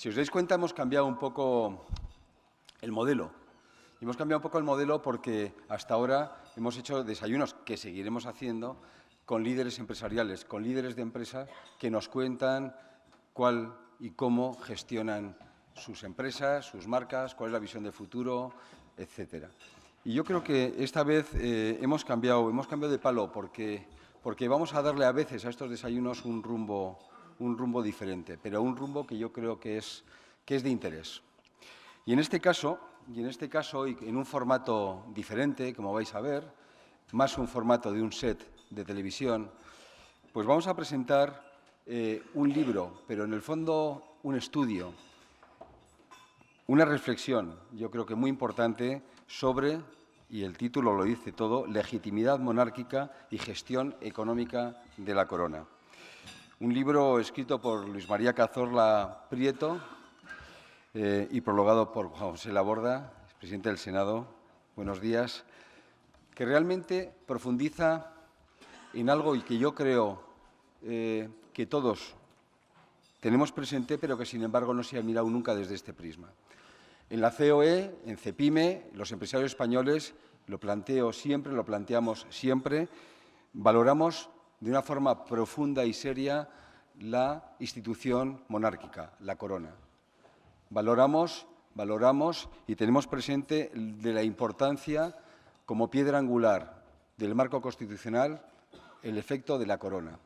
Si os dais cuenta, hemos cambiado un poco el modelo. Hemos cambiado un poco el modelo porque hasta ahora hemos hecho desayunos, que seguiremos haciendo, con líderes empresariales, con líderes de empresas que nos cuentan cuál y cómo gestionan sus empresas, sus marcas, cuál es la visión de futuro, etcétera. Y yo creo que esta vez hemos cambiado de palo porque vamos a darle a veces a estos desayunos un rumbo diferente, pero un rumbo que yo creo que es de interés. Y en este caso, y en un formato diferente, como vais a ver, más un formato de un set de televisión, pues vamos a presentar un libro, pero en el fondo un estudio, una reflexión, yo creo que muy importante, sobre, y el título lo dice todo, legitimidad monárquica y gestión económica de la corona. Un libro escrito por Luis María Cazorla Prieto y prologado por Juan José Laborda, presidente del Senado. Buenos días. Que realmente profundiza en algo y que yo creo que todos tenemos presente, pero que, sin embargo, no se ha mirado nunca desde este prisma. En la COE, en CEPIME, los empresarios españoles, lo planteo siempre, lo planteamos siempre, valoramos de una forma profunda y seria la institución monárquica, la corona. Valoramos y tenemos presente de la importancia como piedra angular del marco constitucional el efecto de la corona.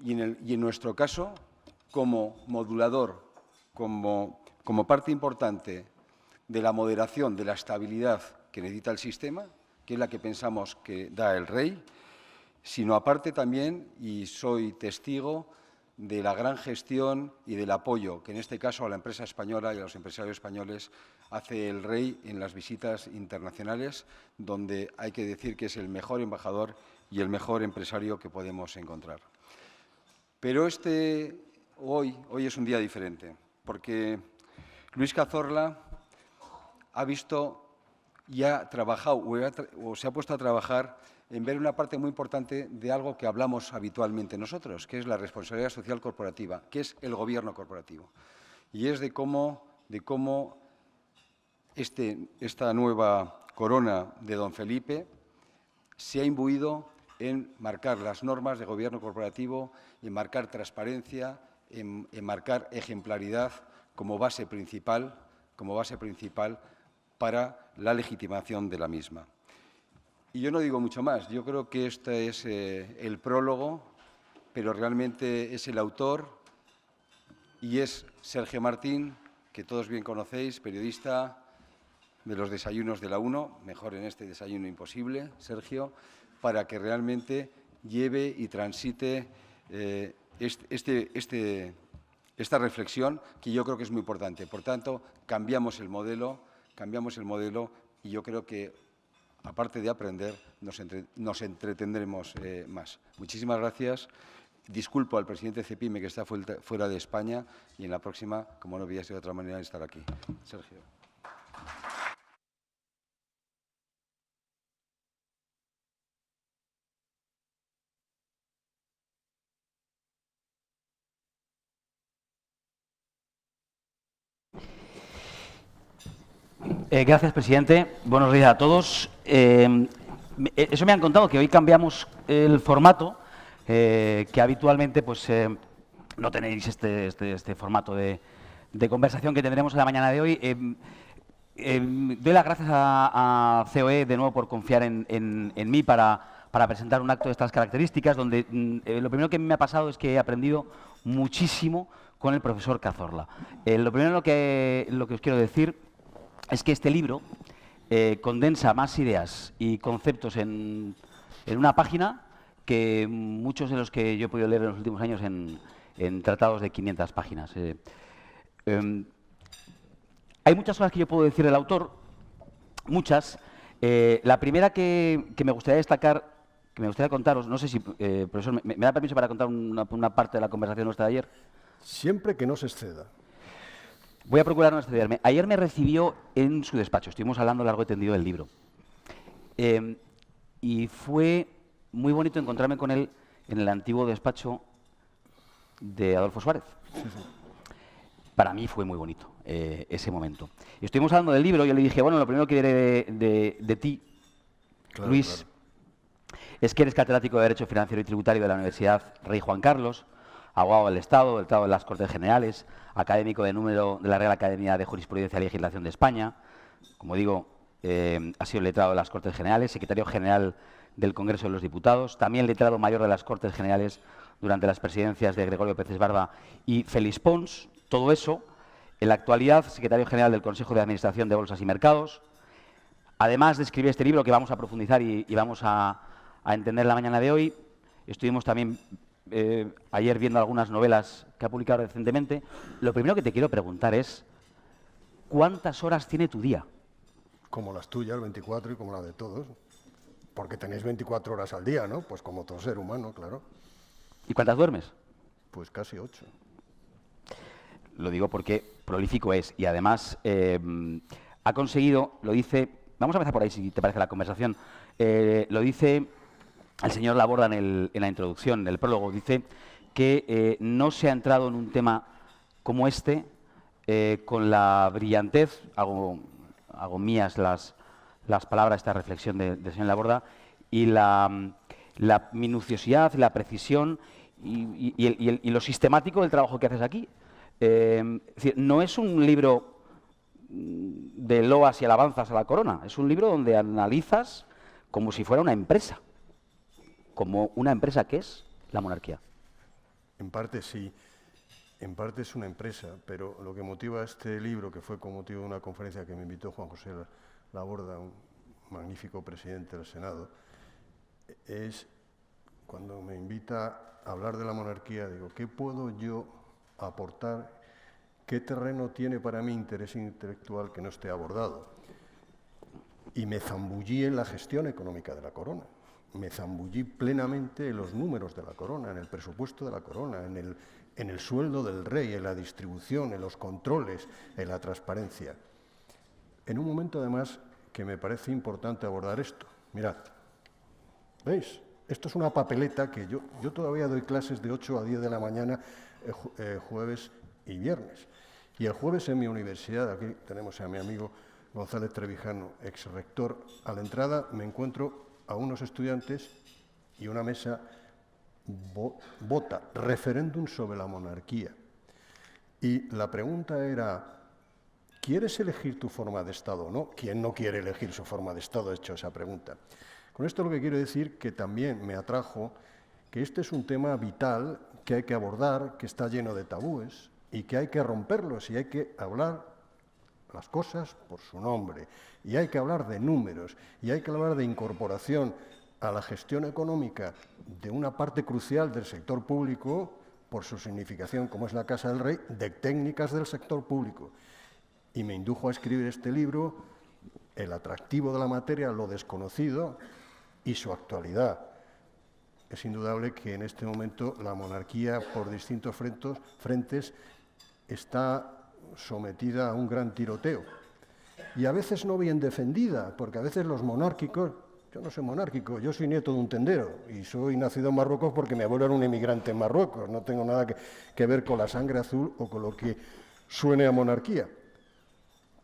Y en nuestro caso, como modulador, como parte importante de la moderación, de la estabilidad que necesita el sistema, que es la que pensamos que da el rey, sino aparte también, y soy testigo de la gran gestión y del apoyo que en este caso a la empresa española y a los empresarios españoles hace el rey en las visitas internacionales, donde hay que decir que es el mejor embajador y el mejor empresario que podemos encontrar. Pero hoy es un día diferente, porque Luis Cazorla ha visto y ha trabajado o se ha puesto a trabajar en ver una parte muy importante de algo que hablamos habitualmente nosotros, que es la responsabilidad social corporativa, que es el gobierno corporativo. Y es de cómo esta nueva corona de don Felipe se ha imbuido en marcar las normas de gobierno corporativo, en marcar transparencia, en marcar ejemplaridad como base principal para la legitimación de la misma. Y yo no digo mucho más, yo creo que este es el prólogo, pero realmente es el autor y es Sergio Martín, que todos bien conocéis, periodista de los desayunos de la 1, mejor en este desayuno imposible, Sergio, para que realmente lleve y transite esta reflexión, que yo creo que es muy importante. Por tanto, cambiamos el modelo y yo creo que, aparte de aprender, nos entretendremos más. Muchísimas gracias. Disculpo al presidente CEPIME, que está fuera de España, y en la próxima, como no podía ser de otra manera, estar aquí. Sergio. Gracias, presidente. Buenos días a todos. Eso me han contado, que hoy cambiamos el formato, que habitualmente pues, no tenéis este formato de conversación que tendremos en la mañana de hoy. Doy las gracias a COE de nuevo por confiar en mí para presentar un acto de estas características, donde lo primero que me ha pasado es que he aprendido muchísimo con el profesor Cazorla. Lo primero lo que os quiero decir es que este libro condensa más ideas y conceptos en una página que muchos de los que yo he podido leer en los últimos años en tratados de 500 páginas. Hay muchas cosas que yo puedo decir del autor, muchas. La primera que me gustaría destacar, que me gustaría contaros, no sé si, profesor, ¿me da permiso para contar una parte de la conversación nuestra de ayer? Siempre que no se exceda. Voy a procurar no excederme. Ayer me recibió en su despacho, estuvimos hablando largo y tendido del libro. Y fue muy bonito encontrarme con él en el antiguo despacho de Adolfo Suárez. para mí fue muy bonito ese momento. Y estuvimos hablando del libro, yo le dije, bueno, lo primero que diré de ti, Claro, Luis, claro. es que eres catedrático de Derecho Financiero y Tributario de la Universidad Rey Juan Carlos, abogado del Estado de las Cortes Generales, académico de número de la Real Academia de Jurisprudencia y Legislación de España. Como digo, ha sido letrado de las Cortes Generales, secretario general del Congreso de los Diputados, también letrado mayor de las Cortes Generales durante las presidencias de Gregorio Pérez Barba y Félix Pons. Todo eso, en la actualidad, secretario general del Consejo de Administración de Bolsas y Mercados. Además de escribir este libro que vamos a profundizar y vamos a entender la mañana de hoy, estuvimos también ayer viendo algunas novelas que ha publicado recientemente. Lo primero que te quiero preguntar es, ¿cuántas horas tiene tu día? Como las tuyas, 24, y como la de todos. Porque tenéis 24 horas al día, ¿no? Pues como todo ser humano, claro. ¿Y cuántas duermes? Pues casi 8. Lo digo porque prolífico es y además ha conseguido, lo dice, vamos a empezar por ahí si te parece la conversación, lo dice el señor Laborda en la introducción, en el prólogo, dice que no se ha entrado en un tema como este con la brillantez, hago mías las palabras, esta reflexión del señor Laborda, y la minuciosidad, la precisión y lo sistemático del trabajo que haces aquí. Es decir, no es un libro de loas y alabanzas a la corona, es un libro donde analizas como si fuera una empresa, como una empresa que es la monarquía. En parte sí, en parte es una empresa, pero lo que motiva este libro, que fue con motivo de una conferencia que me invitó Juan José Laborda, un magnífico presidente del Senado, es cuando me invita a hablar de la monarquía, digo, ¿qué puedo yo aportar? ¿Qué terreno tiene para mí interés intelectual que no esté abordado? Y me zambullí en la gestión económica de la corona. Me zambullí plenamente en los números de la corona, en el presupuesto de la corona, en el sueldo del rey, en la distribución, en los controles, en la transparencia. En un momento, además, que me parece importante abordar esto. Mirad, ¿veis? Esto es una papeleta que yo todavía doy clases de 8 a 10 de la mañana, jueves y viernes. Y el jueves en mi universidad, aquí tenemos a mi amigo González Trevijano, ex rector, a la entrada me encuentro a unos estudiantes y una mesa vota referéndum sobre la monarquía. Y la pregunta era, ¿quieres elegir tu forma de Estado o no? ¿Quién no quiere elegir su forma de Estado? He hecho esa pregunta. Con esto lo que quiero decir que también me atrajo que este es un tema vital que hay que abordar, que está lleno de tabúes y que hay que romperlos y hay que hablar las cosas por su nombre. Y hay que hablar de números y hay que hablar de incorporación a la gestión económica de una parte crucial del sector público, por su significación, como es la Casa del Rey, de técnicas del sector público. Y me indujo a escribir este libro, el atractivo de la materia, lo desconocido y su actualidad. Es indudable que en este momento la monarquía, por distintos frentes, está sometida a un gran tiroteo. Y a veces no bien defendida, porque a veces los monárquicos, yo no soy monárquico, yo soy nieto de un tendero y soy nacido en Marruecos porque mi abuelo era un inmigrante en Marruecos, no tengo nada que ver con la sangre azul o con lo que suene a monarquía.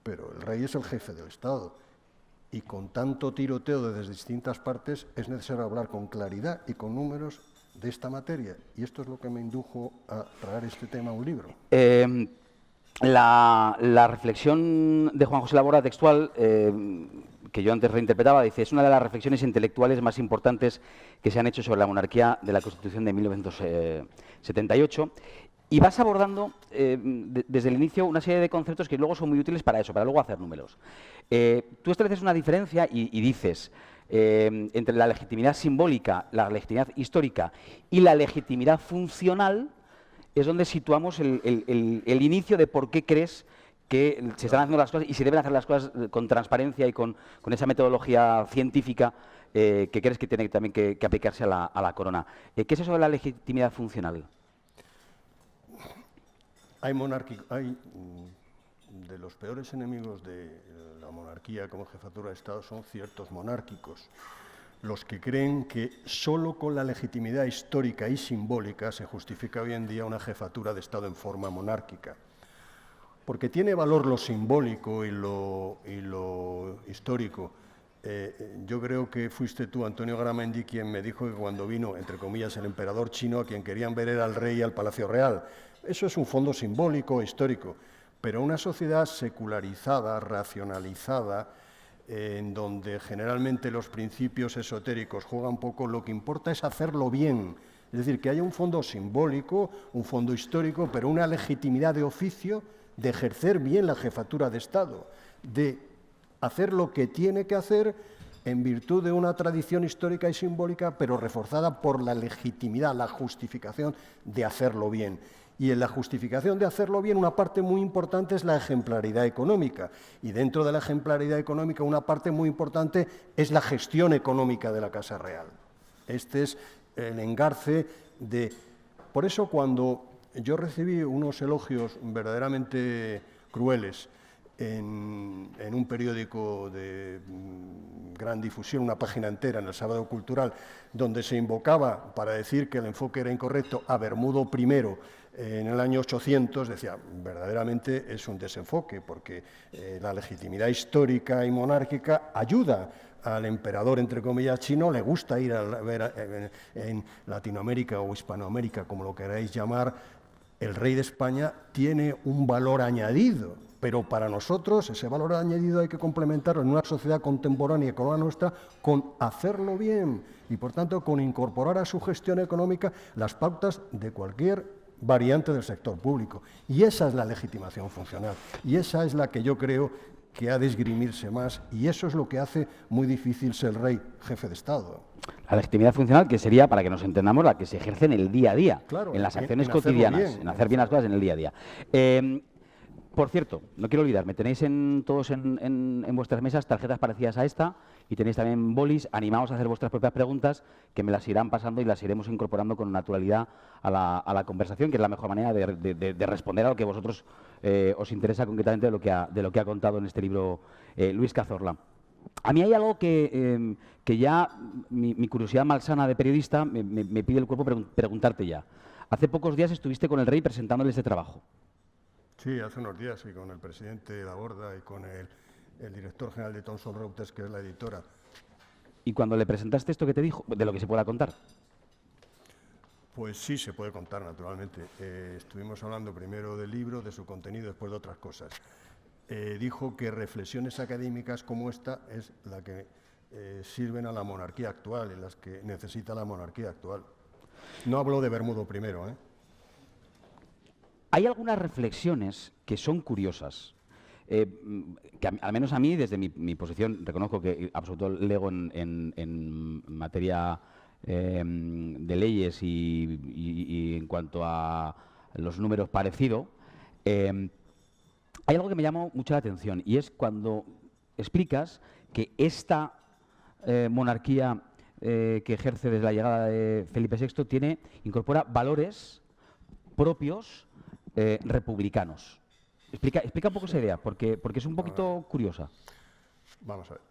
Pero el rey es el jefe del Estado y con tanto tiroteo desde distintas partes es necesario hablar con claridad y con números de esta materia. Y esto es lo que me indujo a traer este tema a un libro. La reflexión de Juan José Laborda textual, que yo antes reinterpretaba, dice, es una de las reflexiones intelectuales más importantes que se han hecho sobre la monarquía de la Constitución de 1978. Y vas abordando desde el inicio una serie de conceptos que luego son muy útiles para eso, para luego hacer números. Tú estableces una diferencia y dices, entre la legitimidad simbólica, la legitimidad histórica y la legitimidad funcional, es donde situamos el inicio de por qué crees que se están haciendo las cosas y se deben hacer las cosas con transparencia y con esa metodología científica que crees que tiene también que aplicarse a la corona. ¿Qué es eso de la legitimidad funcional? Hay de los peores enemigos de la monarquía como jefatura de Estado son ciertos monárquicos, los que creen que solo con la legitimidad histórica y simbólica se justifica hoy en día una jefatura de Estado en forma monárquica. porque tiene valor lo simbólico y lo histórico. Yo creo que fuiste tú, Antonio Garamendi, quien me dijo que cuando vino, entre comillas, el emperador chino, a quien querían ver era al rey y al Palacio Real. Eso es un fondo simbólico, histórico, pero una sociedad secularizada, racionalizada, en donde generalmente los principios esotéricos juegan poco, lo que importa es hacerlo bien. Es decir, que haya un fondo simbólico, un fondo histórico, pero una legitimidad de oficio de ejercer bien la jefatura de Estado, de hacer lo que tiene que hacer en virtud de una tradición histórica y simbólica, pero reforzada por la legitimidad, la justificación de hacerlo bien. Y en la justificación de hacerlo bien, una parte muy importante es la ejemplaridad económica. Y dentro de la ejemplaridad económica, una parte muy importante es la gestión económica de la Casa Real. Este es el engarce de... Por eso, cuando yo recibí unos elogios verdaderamente crueles en un periódico de gran difusión, una página entera en el Sábado Cultural, donde se invocaba, para decir que el enfoque era incorrecto, a Bermudo I en el año 800, decía, verdaderamente es un desenfoque, porque la legitimidad histórica y monárquica ayuda al emperador, entre comillas, chino, le gusta ir a ver en Latinoamérica o Hispanoamérica, como lo queráis llamar, el rey de España tiene un valor añadido, pero para nosotros ese valor añadido hay que complementarlo en una sociedad contemporánea como la nuestra con hacerlo bien y, por tanto, con incorporar a su gestión económica las pautas de cualquier variante del sector público. Y esa es la legitimación funcional, y esa es la que yo creo que ha de esgrimirse más, y eso es lo que hace muy difícil ser rey, jefe de Estado. La legitimidad funcional, que sería, para que nos entendamos, la que se ejerce en el día a día, claro, en las acciones cotidianas, en hacer bien las cosas en el día a día. Por cierto, no quiero olvidarme, tenéis todos en vuestras mesas tarjetas parecidas a esta y tenéis también bolis. Animaos a hacer vuestras propias preguntas, que me las irán pasando y las iremos incorporando con naturalidad a la conversación, que es la mejor manera de responder a lo que vosotros os interesa concretamente de lo que ha contado en este libro Luis Cazorla. A mí hay algo que ya mi curiosidad malsana de periodista me pide el cuerpo preguntarte ya. Hace pocos días estuviste con el rey presentándole este trabajo. Sí, hace unos días, y con el presidente Laborda y con el director general de Thomson Reuters, que es la editora. ¿Y cuando le presentaste esto, qué te dijo? De lo que se pueda contar. Pues sí, se puede contar, naturalmente. Estuvimos hablando primero del libro, de su contenido, después de otras cosas. Dijo que reflexiones académicas como esta es la que sirven a la monarquía actual, en las que necesita la monarquía actual. No habló de Bermudo I, Hay algunas reflexiones que son curiosas, que al menos a mí, desde mi posición, reconozco que absoluto lego en materia de leyes y en cuanto a los números parecido, hay algo que me llamó mucho la atención, y es cuando explicas que esta monarquía que ejerce desde la llegada de Felipe VI incorpora valores propios republicanos. Explica un poco esa idea, porque es un poquito curiosa. Vamos a ver.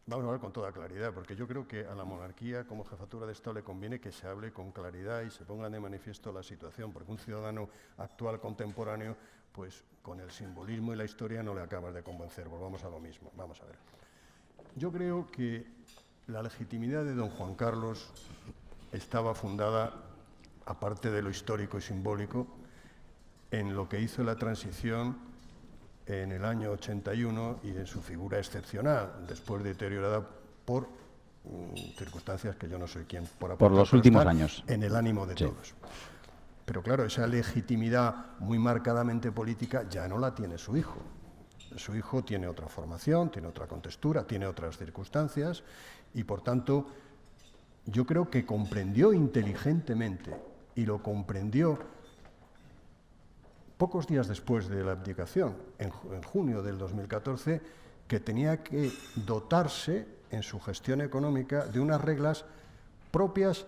Vamos a ver con toda claridad, porque yo creo que a la monarquía como jefatura de Estado le conviene que se hable con claridad y se ponga de manifiesto la situación, porque un ciudadano actual, contemporáneo, pues con el simbolismo y la historia no le acabas de convencer. Volvamos a lo mismo. Vamos a ver. Yo creo que la legitimidad de don Juan Carlos estaba fundada, aparte de lo histórico y simbólico, en lo que hizo la transición en el año 81 y en su figura excepcional, después deteriorada por circunstancias que yo no soy quien por los últimos años, en el ánimo de todos. Pero claro, esa legitimidad muy marcadamente política ya no la tiene su hijo. Su hijo tiene otra formación, tiene otra contextura, tiene otras circunstancias y, por tanto, yo creo que comprendió inteligentemente, y lo comprendió pocos días después de la abdicación, en junio del 2014, que tenía que dotarse en su gestión económica de unas reglas propias,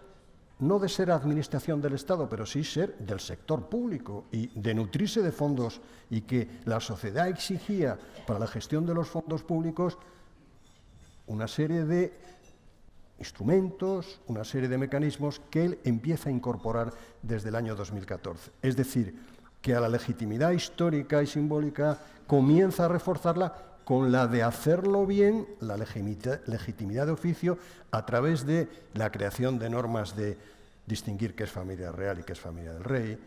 no de ser administración del Estado, pero sí ser del sector público y de nutrirse de fondos, y que la sociedad exigía para la gestión de los fondos públicos una serie de instrumentos, una serie de mecanismos que él empieza a incorporar desde el año 2014. Es decir, que a la legitimidad histórica y simbólica comienza a reforzarla con la de hacerlo bien, la legitimidad de oficio, a través de la creación de normas de distinguir qué es familia real y qué es familia del rey,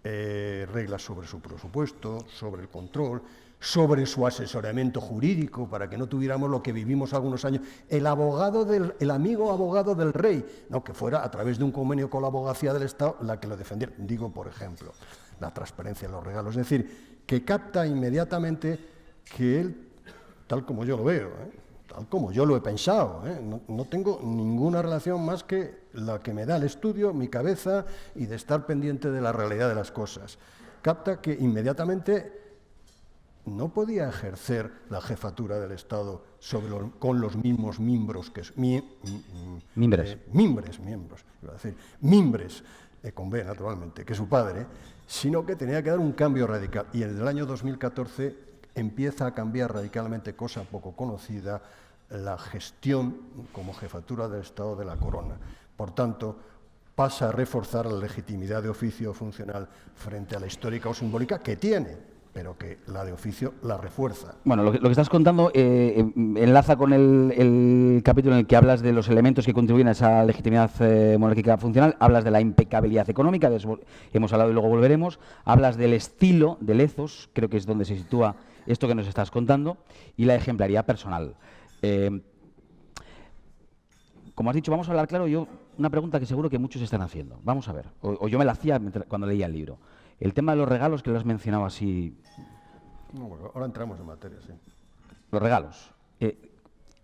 reglas sobre su presupuesto, sobre el control, sobre su asesoramiento jurídico, para que no tuviéramos lo que vivimos algunos años, el amigo abogado del rey, no, que fuera a través de un convenio con la abogacía del Estado la que lo defendiera. Digo, por ejemplo, la transparencia en los regalos. Es decir, que capta inmediatamente que él, tal como yo lo veo, tal como yo lo he pensado, no tengo ninguna relación más que la que me da el estudio, mi cabeza, y de estar pendiente de la realidad de las cosas. Capta que inmediatamente no podía ejercer la jefatura del Estado con los mismos miembros que mimbres, con B naturalmente, que su padre, sino que tenía que dar un cambio radical. Y en el año 2014 empieza a cambiar radicalmente, cosa poco conocida, la gestión como jefatura del Estado de la Corona. Por tanto, pasa a reforzar la legitimidad de oficio funcional frente a la histórica o simbólica que tiene, pero que la de oficio la refuerza. Bueno, lo que estás contando enlaza con el capítulo en el que hablas de los elementos que contribuyen a esa legitimidad monárquica funcional, hablas de la impecabilidad económica, de eso hemos hablado y luego volveremos, hablas del estilo, del ethos, creo que es donde se sitúa esto que nos estás contando, y la ejemplaridad personal. Como has dicho, vamos a hablar claro, una pregunta que seguro que muchos están haciendo. Vamos a ver, o yo me la hacía cuando leía el libro. El tema de los regalos, que lo has mencionado así. No, bueno, ahora entramos en materia, sí. Los regalos.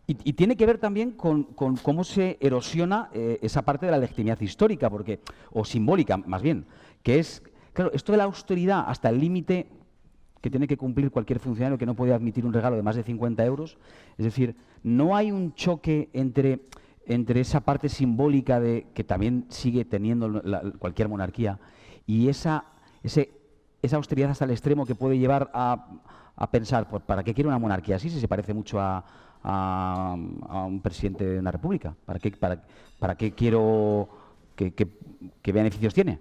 Y tiene que ver también con cómo se erosiona esa parte de la legitimidad histórica, o simbólica, más bien, que es, claro, esto de la austeridad hasta el límite que tiene que cumplir cualquier funcionario que no puede admitir un regalo de más de 50 euros. Es decir, no hay un choque entre esa parte simbólica que también sigue teniendo cualquier monarquía y esa austeridad hasta el extremo que puede llevar a pensar, pues, ¿para qué quiero una monarquía así si se parece mucho a un presidente de una república? ¿Para qué quiero qué beneficios tiene?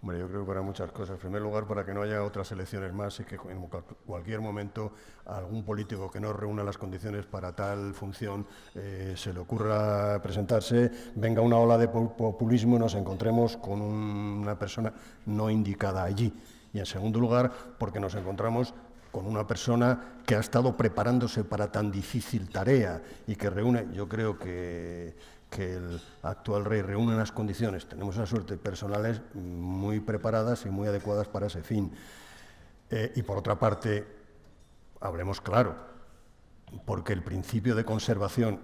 Hombre, yo creo que para muchas cosas. En primer lugar, para que no haya otras elecciones más y que en cualquier momento a algún político que no reúna las condiciones para tal función se le ocurra presentarse, venga una ola de populismo y nos encontremos con una persona no indicada allí. Y en segundo lugar, porque nos encontramos con una persona que ha estado preparándose para tan difícil tarea y que reúne, yo creo que el actual rey reúne unas condiciones, tenemos una suerte, personales muy preparadas y muy adecuadas para ese fin. Y por otra parte, hablemos claro, porque el principio de conservación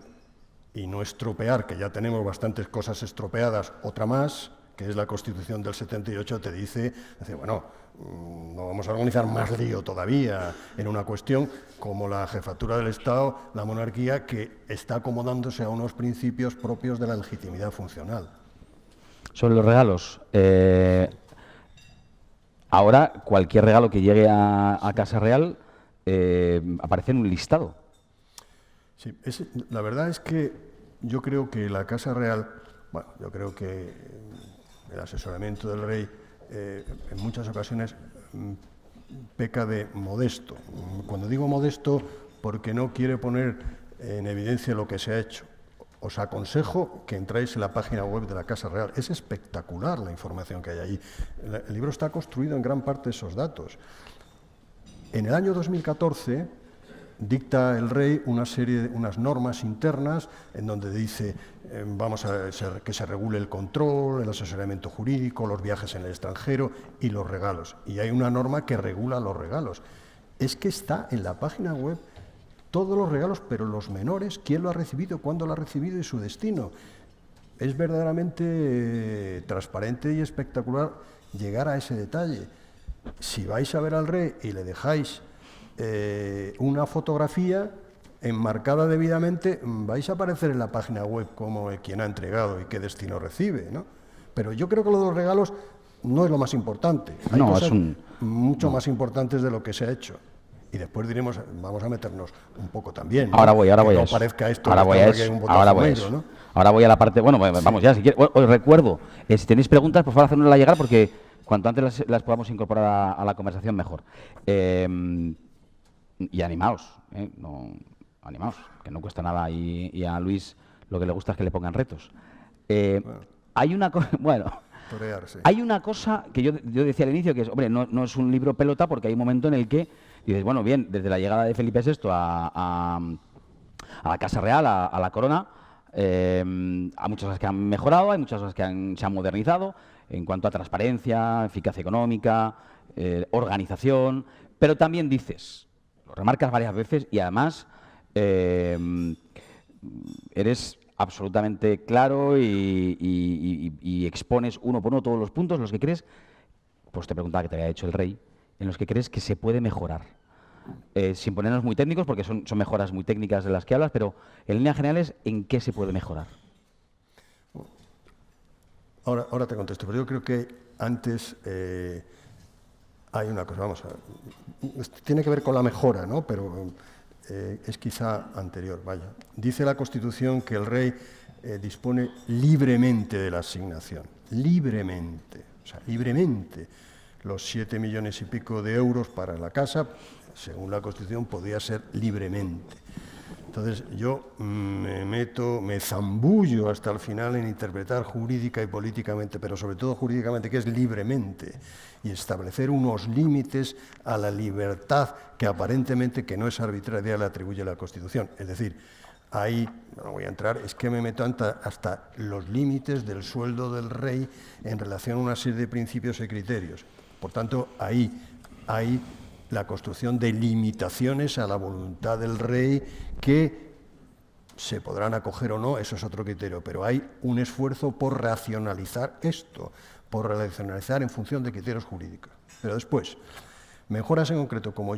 y no estropear, que ya tenemos bastantes cosas estropeadas, otra más, que es la Constitución del 78, te dice, bueno, no vamos a organizar más lío todavía en una cuestión como la jefatura del Estado, la monarquía, que está acomodándose a unos principios propios de la legitimidad funcional. Sobre los regalos, ahora cualquier regalo que llegue a Casa Real aparece en un listado. Sí, la verdad es que yo creo que la Casa Real, bueno, yo creo que el asesoramiento del rey en muchas ocasiones peca de modesto. Cuando digo modesto, porque no quiere poner en evidencia lo que se ha hecho. Os aconsejo que entráis en la página web de la Casa Real. Es espectacular la información que hay allí. El libro está construido en gran parte de esos datos. En el año 2014 dicta el rey unas normas internas en donde dice que se regule el control, el asesoramiento jurídico, los viajes en el extranjero y los regalos. Y hay una norma que regula los regalos. Es que está en la página web todos los regalos, pero los menores, quién lo ha recibido, cuándo lo ha recibido y su destino. Es verdaderamente transparente y espectacular llegar a ese detalle. Si vais a ver al rey y le dejáis una fotografía enmarcada debidamente, vais a aparecer en la página web como quien ha entregado y qué destino recibe, ¿no? Pero yo creo que lo de los regalos no es lo más importante. Hay cosas mucho más importantes de lo que se ha hecho. Y después diremos, vamos a meternos un poco también, ¿no? Ahora voy a no eso. Parezca esto Ahora voy a eso. Ahora voy a la parte, bueno, vamos ya, si quieres, os recuerdo, si tenéis preguntas, por favor, hacednoslas llegar porque cuanto antes las podamos incorporar a la conversación, mejor. Y animaos, no, animaos, que no cuesta nada. Y a Luis lo que le gusta es que le pongan retos. Hay una cosa, hay una cosa que yo decía al inicio, que es, hombre, no es un libro pelota, porque hay un momento en el que dices, bueno, bien, desde la llegada de Felipe VI a la Casa Real, a la corona, hay muchas cosas que han mejorado, hay muchas cosas que se han modernizado en cuanto a transparencia, eficacia económica, organización, pero también dices, lo remarcas varias veces y además eres absolutamente claro y expones uno por uno todos los puntos, los que crees, pues te preguntaba que te había hecho el rey, en los que crees que se puede mejorar. Sin ponernos muy técnicos, porque son mejoras muy técnicas de las que hablas, pero en líneas generales, ¿en qué se puede mejorar? Ahora te contesto, pero yo creo que antes hay una cosa, vamos a ver, tiene que ver con la mejora, ¿no? Pero es quizá anterior, vaya. Dice la Constitución que el rey dispone libremente de la asignación, libremente, o sea, libremente. Los 7 millones y pico de euros para la casa, según la Constitución, podía ser libremente. Entonces, yo me zambullo hasta el final en interpretar jurídica y políticamente, pero sobre todo jurídicamente, que es libremente, y establecer unos límites a la libertad que aparentemente, que no es arbitraria, le atribuye la Constitución. Es decir, ahí, no voy a entrar, es que me meto hasta los límites del sueldo del rey en relación a una serie de principios y criterios. Por tanto, ahí hay la construcción de limitaciones a la voluntad del rey que se podrán acoger o no, eso es otro criterio, pero hay un esfuerzo por racionalizar esto, por racionalizar en función de criterios jurídicos. Pero después, mejoras en concreto, como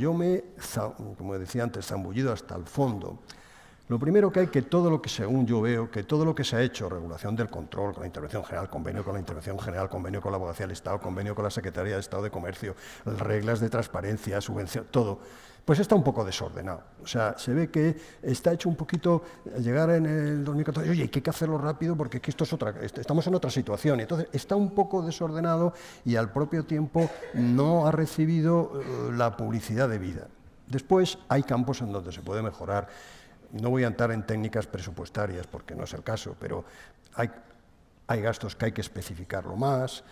decía antes, zambullido hasta el fondo. Lo primero que hay que todo lo que, según yo veo, que todo lo que se ha hecho, regulación del control, con la intervención general, convenio con la intervención general, convenio con la Abogacía del Estado, convenio con la Secretaría de Estado de Comercio, reglas de transparencia, subvención, todo, pues está un poco desordenado. O sea, se ve que está hecho un poquito, llegar en el 2014, oye, que hay que hacerlo rápido porque esto es estamos en otra situación. Entonces, está un poco desordenado y al propio tiempo no ha recibido la publicidad debida. Después, hay campos en donde se puede mejorar. No voy a entrar en técnicas presupuestarias porque no es el caso, pero hay gastos que hay que especificarlo más,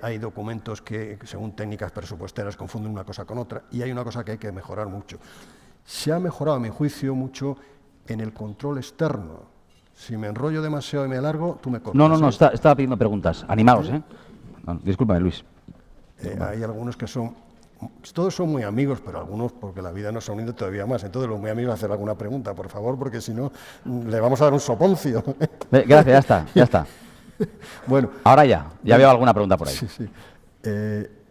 hay documentos que, según técnicas presupuestarias, confunden una cosa con otra, y hay una cosa que hay que mejorar mucho. Se ha mejorado, a mi juicio, mucho en el control externo. Si me enrollo demasiado y me alargo, tú me cortas. No, estaba pidiendo preguntas. Animaos, ¿eh? No, discúlpame, Luis. Hay algunos que son... Todos son muy amigos, pero algunos, porque la vida nos ha unido todavía más. Entonces, los muy amigos, hacer alguna pregunta, por favor, porque si no, le vamos a dar un soponcio. Gracias, ya está. Bueno, ahora ya veo alguna pregunta por ahí. Sí.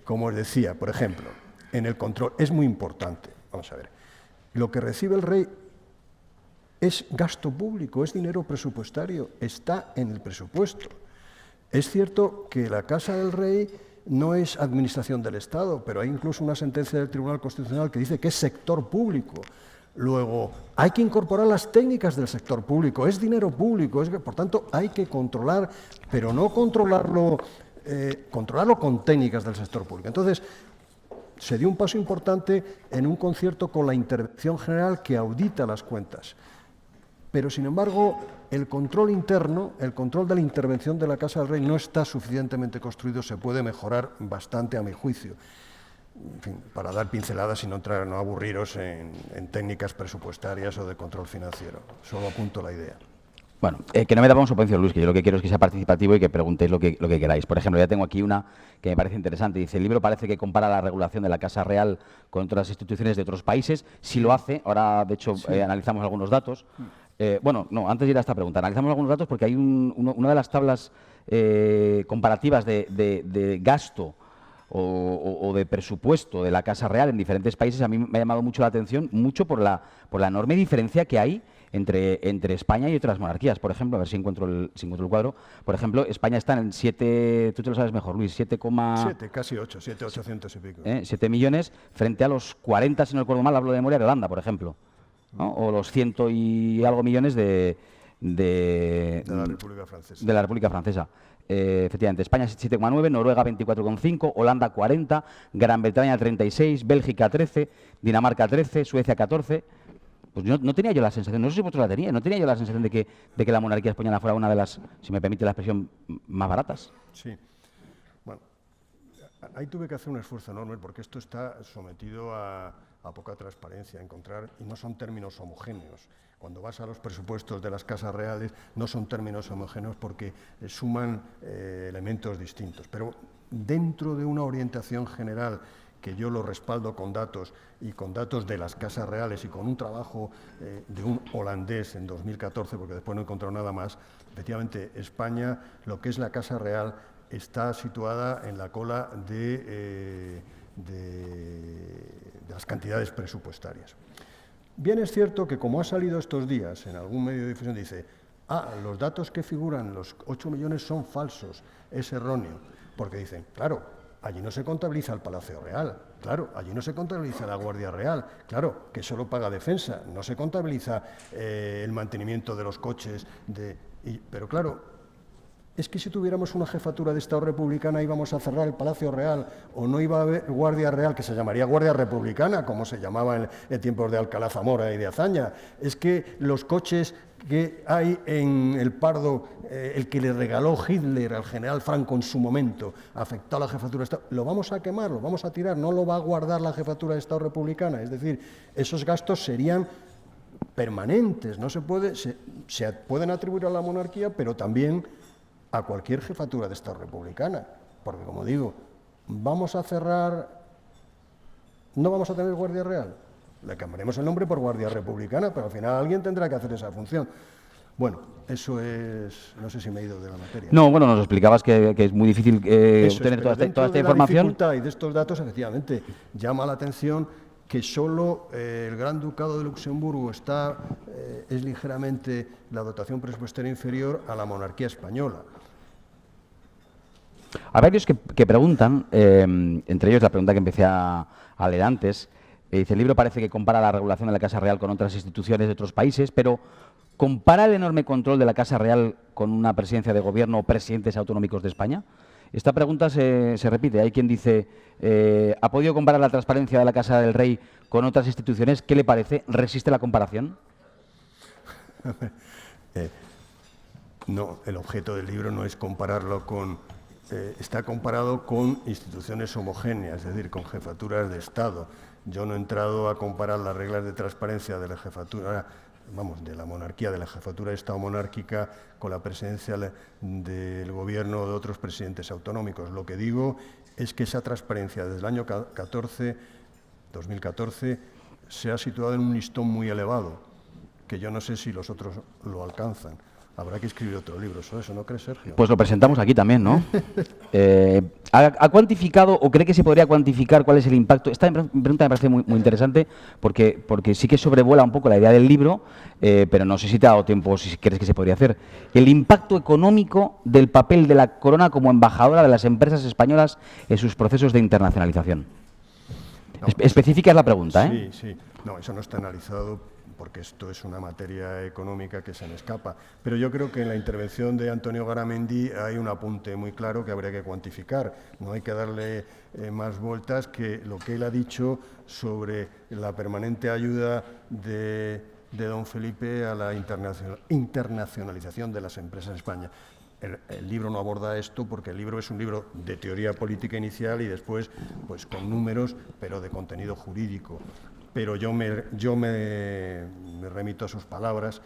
Como os decía, por ejemplo, en el control, es muy importante. Vamos a ver, lo que recibe el rey es gasto público, es dinero presupuestario, está en el presupuesto. Es cierto que la Casa del Rey no es administración del Estado, pero hay incluso una sentencia del Tribunal Constitucional que dice que es sector público. Luego, hay que incorporar las técnicas del sector público, es dinero público, por tanto, hay que controlar, pero no controlarlo con técnicas del sector público. Entonces, se dio un paso importante en un concierto con la intervención general que audita las cuentas. Pero, sin embargo, el control interno, el control de la intervención de la Casa del Rey no está suficientemente construido, se puede mejorar bastante a mi juicio. En fin, para dar pinceladas y no aburriros en técnicas presupuestarias o de control financiero. Solo apunto la idea. Bueno, que no me damos subvención, Luis, que yo lo que quiero es que sea participativo y que preguntéis lo que queráis. Por ejemplo, ya tengo aquí una que me parece interesante. Dice, el libro parece que compara la regulación de la Casa Real con otras instituciones de otros países. Sí lo hace, ahora de hecho analizamos algunos datos. Antes de ir a esta pregunta, analizamos algunos datos porque hay una de las tablas comparativas de gasto o de presupuesto de la Casa Real en diferentes países. A mí me ha llamado mucho la atención, mucho por la enorme diferencia que hay entre España y otras monarquías. Por ejemplo, a ver si encuentro el cuadro. Por ejemplo, España está en 7, tú te lo sabes mejor, Luis, 7, casi 8, 7,800 y pico. 7 millones frente a los 40, si no recuerdo mal, hablo de memoria, de Holanda, por ejemplo, ¿no? O los 100 y algo millones de la República Francesa. De la República Francesa. Efectivamente, España 7,9, Noruega 24,5, Holanda 40, Gran Bretaña 36, Bélgica 13, Dinamarca 13, Suecia 14. Pues no tenía yo la sensación, no sé si vosotros la teníais, no tenía yo la sensación de que la monarquía española fuera una de las, si me permite la expresión, más baratas. Sí. Bueno, ahí tuve que hacer un esfuerzo enorme porque esto está sometido a poca transparencia, y no son términos homogéneos. Cuando vas a los presupuestos de las casas reales, no son términos homogéneos porque suman elementos distintos. Pero dentro de una orientación general, que yo lo respaldo con datos, y con datos de las casas reales y con un trabajo de un holandés en 2014, porque después no he encontrado nada más, efectivamente España, lo que es la Casa Real, está situada en la cola de las cantidades presupuestarias. Bien es cierto que, como ha salido estos días en algún medio de difusión, dice, los datos que figuran, los 8 millones son falsos, es erróneo, porque dicen, claro, allí no se contabiliza el Palacio Real, claro, allí no se contabiliza la Guardia Real, claro, que solo paga defensa, no se contabiliza el mantenimiento de los coches, pero claro, es que si tuviéramos una jefatura de Estado republicana íbamos a cerrar el Palacio Real, o no iba a haber Guardia Real, que se llamaría Guardia Republicana, como se llamaba en tiempos de Alcalá Zamora y de Azaña. Es que los coches que hay en el Pardo, el que le regaló Hitler al general Franco en su momento, afectó a la jefatura de Estado, lo vamos a quemar, lo vamos a tirar, no lo va a guardar la jefatura de Estado republicana. Es decir, esos gastos serían permanentes, no se puede, se pueden atribuir a la monarquía, pero también a cualquier jefatura de Estado republicana, porque, como digo, vamos a cerrar, no vamos a tener Guardia Real, le cambiaremos el nombre por Guardia Republicana, pero al final alguien tendrá que hacer esa función. Bueno, eso es, no sé si me he ido de la materia. No, bueno, nos explicabas que es muy difícil obtener toda esta información. Y de estos datos, efectivamente, llama la atención que solo el Gran Ducado de Luxemburgo es ligeramente la dotación presupuestaria inferior a la monarquía española. Hay varios que preguntan, entre ellos la pregunta que empecé a leer antes, dice, el libro parece que compara la regulación de la Casa Real con otras instituciones de otros países, pero ¿compara el enorme control de la Casa Real con una presidencia de gobierno o presidentes autonómicos de España? Esta pregunta se repite. Hay quien dice, ¿ha podido comparar la transparencia de la Casa del Rey con otras instituciones? ¿Qué le parece? ¿Resiste la comparación? No, el objeto del libro no es compararlo con... está comparado con instituciones homogéneas, es decir, con jefaturas de Estado. Yo no he entrado a comparar las reglas de transparencia de la jefatura, de la monarquía, de la jefatura de Estado monárquica, con la presencia del gobierno de otros presidentes autonómicos. Lo que digo es que esa transparencia desde el año 2014, se ha situado en un listón muy elevado, que yo no sé si los otros lo alcanzan. Habrá que escribir otro libro sobre eso, ¿no crees, Sergio? Pues lo presentamos aquí también, ¿no? ¿Ha cuantificado o cree que se podría cuantificar cuál es el impacto? Esta pregunta me parece muy interesante porque sí que sobrevuela un poco la idea del libro, pero no sé si te ha dado tiempo o si crees que se podría hacer. El impacto económico del papel de la corona como embajadora de las empresas españolas en sus procesos de internacionalización. No, específica es la pregunta, ¿eh? Sí. No, eso no está analizado, porque esto es una materia económica que se me escapa. Pero yo creo que en la intervención de Antonio Garamendi hay un apunte muy claro que habría que cuantificar. No hay que darle más vueltas que lo que él ha dicho sobre la permanente ayuda de don Felipe a la internacionalización de las empresas en España. El libro no aborda esto porque el libro es un libro de teoría política inicial y después pues con números, pero de contenido jurídico. Pero yo me remito a sus palabras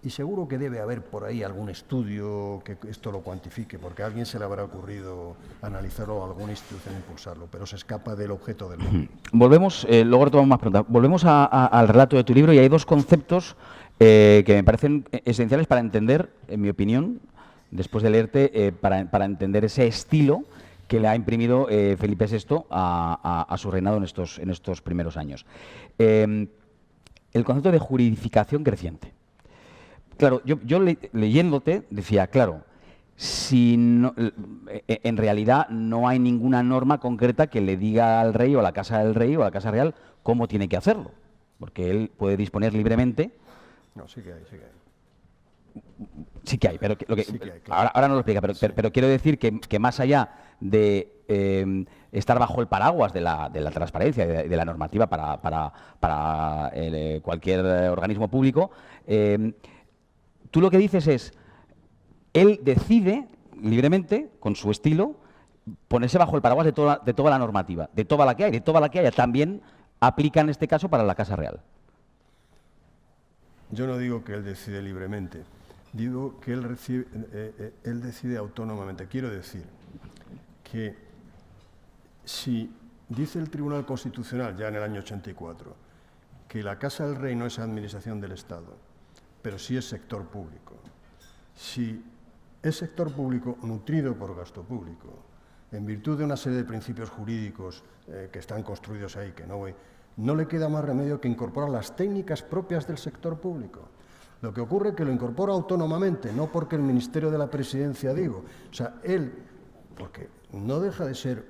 y seguro que debe haber por ahí algún estudio que esto lo cuantifique, porque a alguien se le habrá ocurrido analizarlo o a alguna institución impulsarlo, pero se escapa del objeto del libro. Volvemos, luego retomamos más preguntas. Volvemos al relato de tu libro y hay dos conceptos que me parecen esenciales para entender, en mi opinión, después de leerte, para entender ese estilo que le ha imprimido Felipe VI a su reinado en estos primeros años. El concepto de juridificación creciente. Claro, yo leyéndote decía, claro, si no, en realidad no hay ninguna norma concreta que le diga al rey o a la Casa del Rey o a la Casa Real cómo tiene que hacerlo, porque él puede disponer libremente. No, sí que hay. Sí que hay, pero Sí que hay, claro. ahora no lo explica, pero quiero decir que más allá de estar bajo el paraguas de la transparencia y de la normativa para cualquier organismo público, tú lo que dices es, él decide libremente, con su estilo, ponerse bajo el paraguas de toda la normativa, de toda la que hay, de toda la que haya. También aplica en este caso para la Casa Real. Yo no digo que él decide libremente, digo que él decide autónomamente. Quiero decir que si dice el Tribunal Constitucional, ya en el año 84, que la Casa del Rey no es administración del Estado, pero sí es sector público, si es sector público nutrido por gasto público, en virtud de una serie de principios jurídicos que están construidos ahí, que no le queda más remedio que incorporar las técnicas propias del sector público. Lo que ocurre es que lo incorpora autónomamente, no porque el Ministerio de la Presidencia digo. O sea, él, porque no deja de ser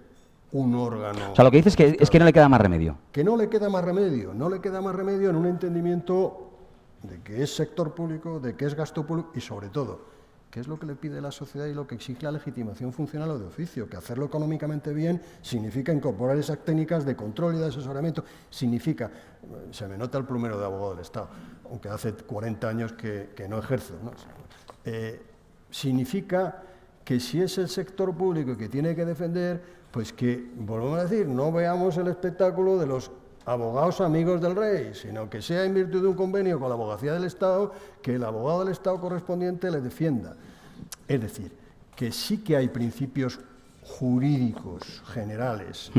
un órgano... O sea, lo que dices es que no le queda más remedio. Que no le queda más remedio, no le queda más remedio en un entendimiento de que es sector público, de que es gasto público y sobre todo, que es lo que le pide la sociedad y lo que exige la legitimación funcional o de oficio, que hacerlo económicamente bien significa incorporar esas técnicas de control y de asesoramiento, significa, se me nota el plumero de abogado del Estado, aunque hace 40 años que no ejerzo, ¿no? Significa que si es el sector público que tiene que defender, pues que, volvemos a decir, no veamos el espectáculo de los abogados amigos del rey, sino que sea en virtud de un convenio con la abogacía del Estado, que el abogado del Estado correspondiente le defienda. Es decir, que sí que hay principios jurídicos generales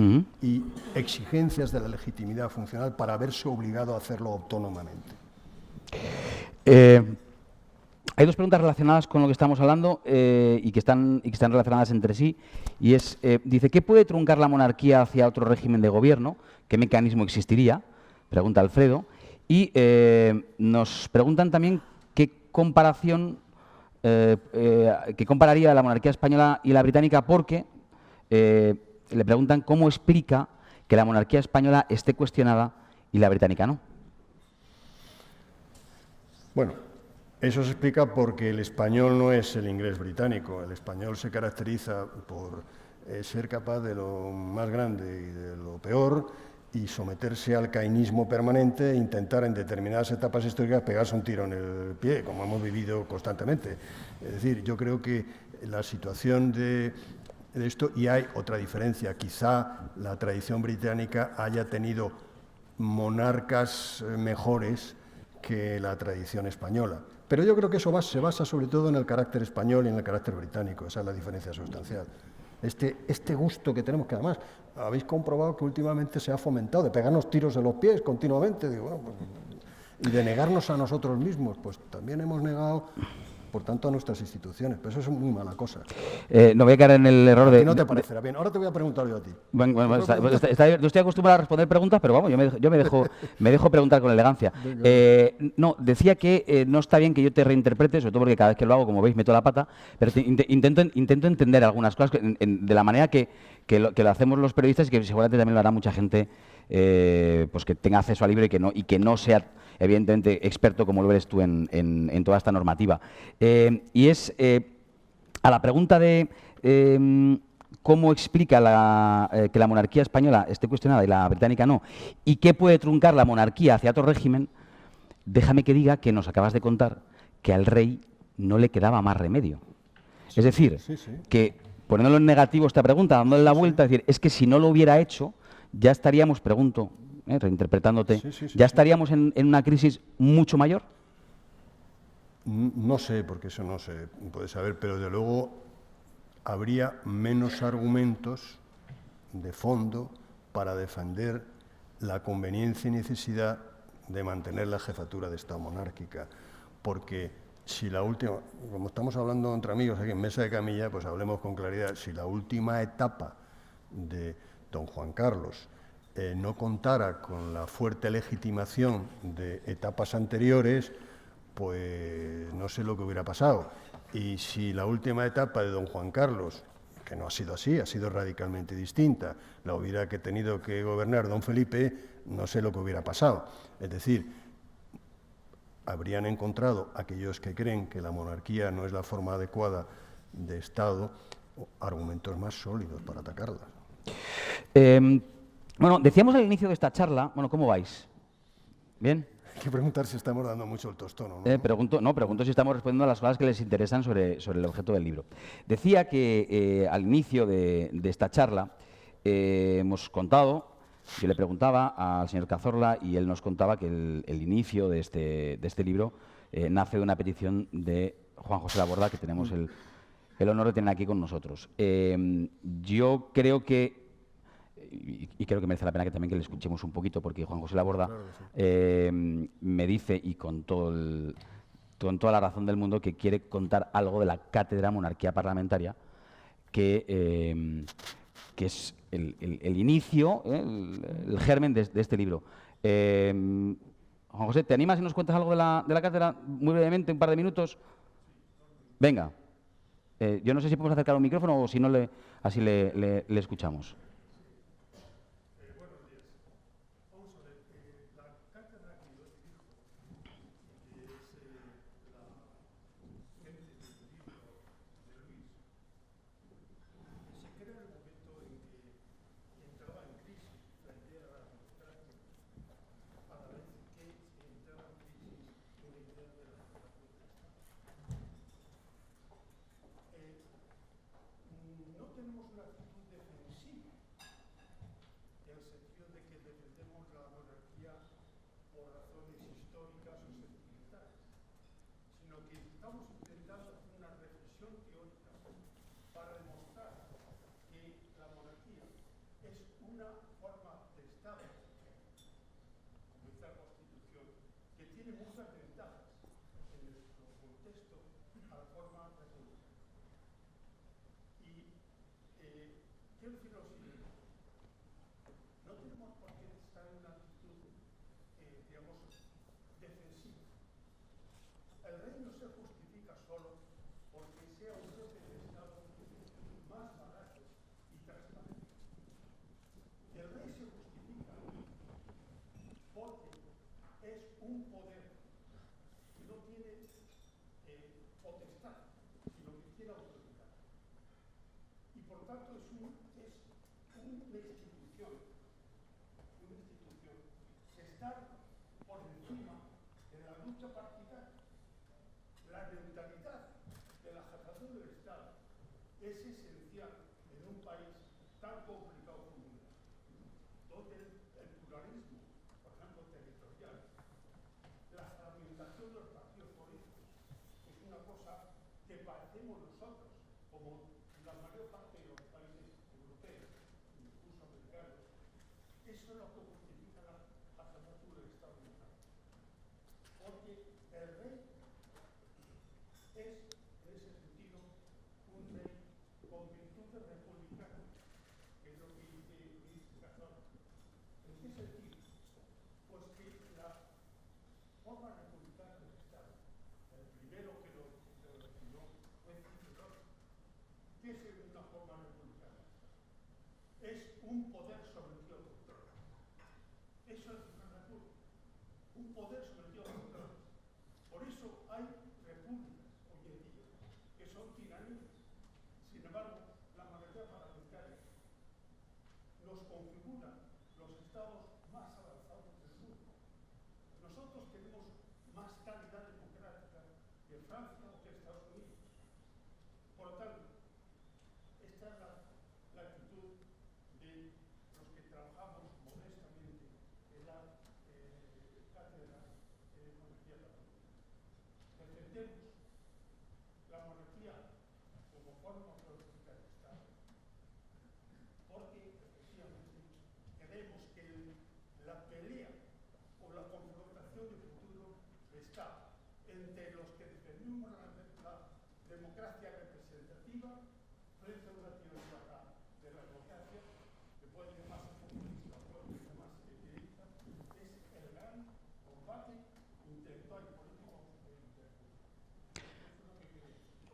y exigencias de la legitimidad funcional para haberse obligado a hacerlo autónomamente. Hay dos preguntas relacionadas con lo que estamos hablando y que están relacionadas entre sí. Y es, dice, ¿qué puede truncar la monarquía hacia otro régimen de gobierno? ¿Qué mecanismo existiría? Pregunta Alfredo. Y nos preguntan también qué compararía la monarquía española y la británica, porque le preguntan cómo explica que la monarquía española esté cuestionada y la británica no. Bueno, eso se explica porque el español no es el inglés británico. El español se caracteriza por ser capaz de lo más grande y de lo peor y someterse al caínismo permanente e intentar en determinadas etapas históricas pegarse un tiro en el pie, como hemos vivido constantemente. Es decir, yo creo que la situación de esto, y hay otra diferencia, quizá la tradición británica haya tenido monarcas mejores que la tradición española. Pero yo creo que eso se basa sobre todo en el carácter español y en el carácter británico. Esa es la diferencia sustancial. Este gusto que tenemos, que además habéis comprobado que últimamente se ha fomentado, de pegarnos tiros en los pies continuamente, digo, bueno, pues, y de negarnos a nosotros mismos, pues también hemos negado, por tanto, a nuestras instituciones. Pero eso es muy mala cosa. No voy a caer en el error de... no te parecerá bien. Ahora te voy a preguntar yo a ti. Bueno, no estoy acostumbrado a responder preguntas, pero vamos, yo me dejo preguntar con elegancia. No, decía que no está bien que yo te reinterprete, sobre todo porque cada vez que lo hago, como veis, meto la pata, pero intento entender algunas cosas de la manera que lo hacemos los periodistas y que seguramente también lo hará mucha gente pues que tenga acceso al libro y que no sea, evidentemente, experto como lo eres tú en toda esta normativa. Y es a la pregunta de cómo explica que la monarquía española esté cuestionada y la británica no, y qué puede truncar la monarquía hacia otro régimen, déjame que diga que nos acabas de contar que al rey no le quedaba más remedio. Es decir, que poniéndolo en negativo esta pregunta, dándole la vuelta, es decir, es que si no lo hubiera hecho, ya estaríamos, pregunto, reinterpretándote, ¿ya estaríamos en una crisis mucho mayor? No sé, porque eso no se puede saber, pero de luego habría menos argumentos de fondo para defender la conveniencia y necesidad de mantener la jefatura de Estado monárquica, porque si la última, como estamos hablando entre amigos aquí en Mesa de Camilla, pues hablemos con claridad, si la última etapa de don Juan Carlos no contara con la fuerte legitimación de etapas anteriores, pues no sé lo que hubiera pasado. Y si la última etapa de don Juan Carlos, que no ha sido así, ha sido radicalmente distinta, la hubiera tenido que gobernar don Felipe, no sé lo que hubiera pasado. Es decir, habrían encontrado, aquellos que creen que la monarquía no es la forma adecuada de Estado, argumentos más sólidos para atacarla. Bueno, decíamos al inicio de esta charla, bueno, ¿cómo vais? ¿Bien? Hay que preguntar si estamos dando mucho el tostón o no. Pregunto si estamos respondiendo a las cosas que les interesan sobre el objeto del libro. Decía que al inicio de esta charla hemos contado, yo le preguntaba al señor Cazorla y él nos contaba que el inicio de este libro nace de una petición de Juan José Laborda, que tenemos el honor de tener aquí con nosotros. Yo creo que, y creo que merece la pena que también que le escuchemos un poquito, porque Juan José Laborda me dice, y con toda la razón del mundo, que quiere contar algo de la cátedra Monarquía Parlamentaria, que es el inicio, el germen de este libro. Juan José, ¿te animas y nos cuentas algo de la cátedra muy brevemente, un par de minutos? Venga. Yo no sé si podemos acercar un micrófono o si no, así le escuchamos.